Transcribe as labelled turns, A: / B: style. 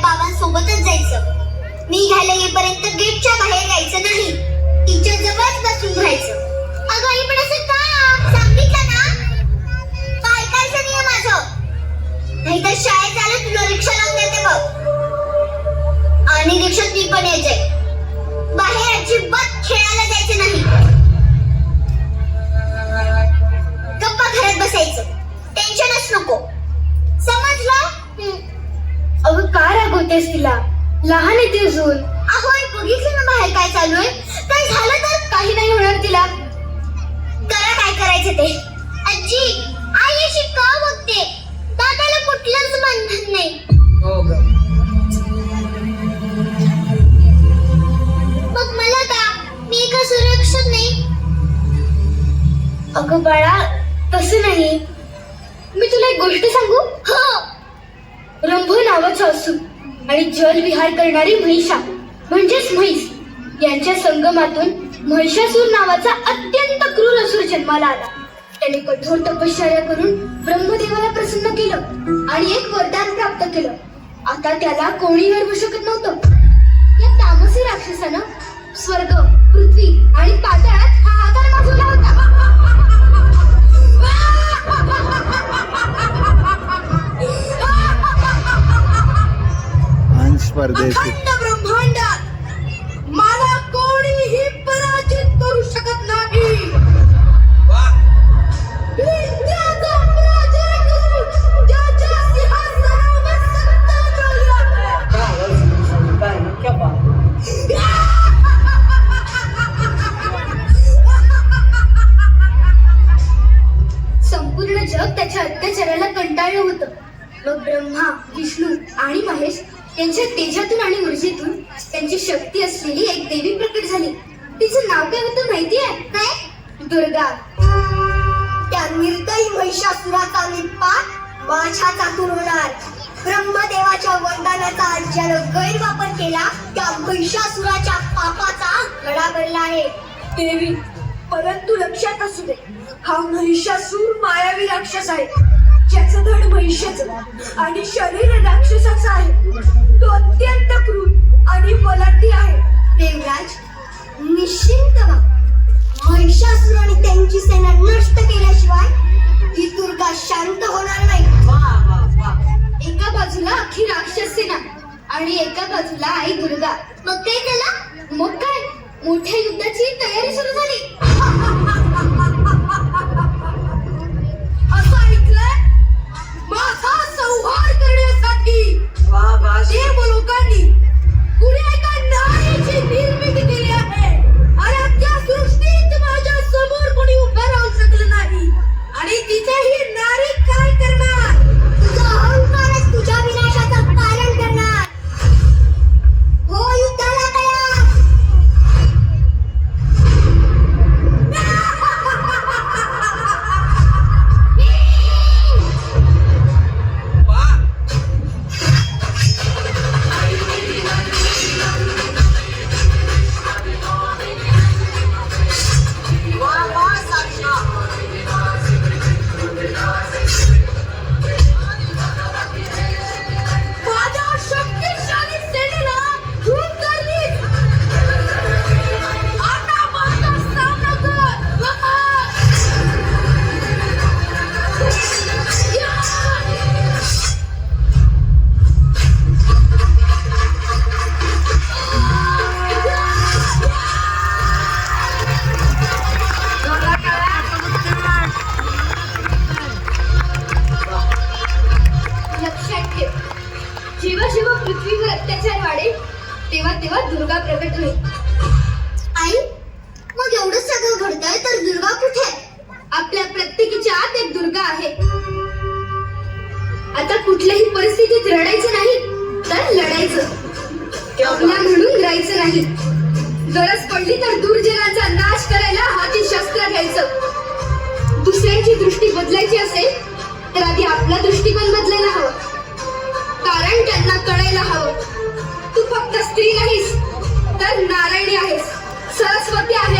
A: बाबांसोबतच जायचं. मी घ्यायला येईपर्यंत गेटच्या बाहेर यायचं नाही. तिच्या जवळच बसून राहायचं. अगं आई पण असं का? सांगितलं ना काय ऐकायचं नाही माझं. नाही तर शाळेत आलं तुला रिक्षा लावून देते बघ. आणि रिक्षात मी पण यायचे. बाहेर अजिबात खेळायला जायचं नाही. गप्पा घरात बसायचं. टेन्शनच नको. समजलं?
B: अगं काय रागवतेस तिला? लहान आहे ती अजून.
A: अहो आई बघितलं ना बाहेर काय चालू आहे. काय झालं तर?
B: काही नाही होणार तिला.
A: करा काय करायचं ते. आजी आई अशी का बघते? दादाला कुठलंच बंधन नाही.
C: हो ग.
A: मग मला का? मी का सुरक्षित नाही?
B: अगं बाळा तसं नाही. मी तुला एक गोष्ट सांगू?
A: हो.
B: रंभ नावाचा असू आणि जल विहार करणारी महिषा म्हणजेच म्हैस यांच्या संगमातून महिषासूर नावाचा अत्यंत क्रूर असुर जन्माला आला. त्याने कठोर तपश्चर्या करून ब्रह्मदेवाला प्रसन्न केलं आणि एक वरदान प्राप्त केलं. आता त्याला कोणी हरवू शकत नव्हतं. या तामसी राक्षसानं स्वर्ग, पृथ्वी आणि पाताळात हाहाकार माजवला होता.
D: परदेशी
B: ब्रह्मांडात मला कोणीही पराजित करू शकत नाही. संपूर्ण जग त्याच्या अत्याचाराला कंटाळलं होतं. मग ब्रह्मा, विष्णू आणि महेश त्यांच्या तेजातून आणि ऊर्जेतून त्यांची शक्ती असलेली एक देवी प्रकट झाली. तिचं नाव काय होतं माहितीये? काय? दुर्गा.
A: त्या निर्दयी महिषासुराचा निपात माझ्या चातून होणार. ब्रह्मदेवाच्या वरदानाचा ज्यानं गैरवापर केला त्या महिषासुराच्या पापाचा घडा भरला आहे.
B: देवी, परंतु लक्षात असू दे, हा महिषासूर मायावी राक्षस आहे. ज्याचं धड महिषाचं आणि शरीर राक्षसाचं आहे. तो अत्यंत क्रूर आणि बलाढ्य आहे.
A: देवराज निश्चिंत व्हा. महिषासुर आणि त्यांची सेना नष्ट केल्याशिवाय ही दुर्गा शांत होणार नाही.
B: एका बाजूला अख्खी राक्षस सेना आणि एका बाजूला आई दुर्गा.
A: मग काय केलं?
B: मग काय, मोठ्या युद्धाची तयारी सुरू झाली. असं ऐकलंय, माझा संहार करण्यासाठी देव लोकांनी पुढे एका नारीची निर्मिती केली आहे. आणि त्या सृष्टीत माझ्या समोर कोणी उभं राहू शकलं नाही. आणि तिथे ही नारी काय करणार?
A: तुझा अहंकारच तुझ्या विनाशाचं कारण करणार. हो युद्धाला तयार. जेव्हा जेव्हा पृथ्वीवर अत्याचार वाढेल तेव्हा तेव्हा दुर्गा प्रकट होईल. आई मग एवढं सगळं घडतंय तर दुर्गा कुठे आहे?
B: आपल्या प्रत्येकीच्या आत एक दुर्गा आहे. आता कुठल्याही परिस्थितीत रडायचं नाही तर लढायचं. आपल्या म्हणून राहायचं नाही. गरज पडली तर दुर्जनाचा नाश करायला हाती शस्त्र घ्यायचं. दुसऱ्यांची दृष्टी बदलायची असेल तर आधी आपला दृष्टिकोन बदलायला हवा. कारण त्यांना कळायला हवं, तू फक्त स्त्री नाहीस तर नारायणी आहेस, सरस्वती आहेस.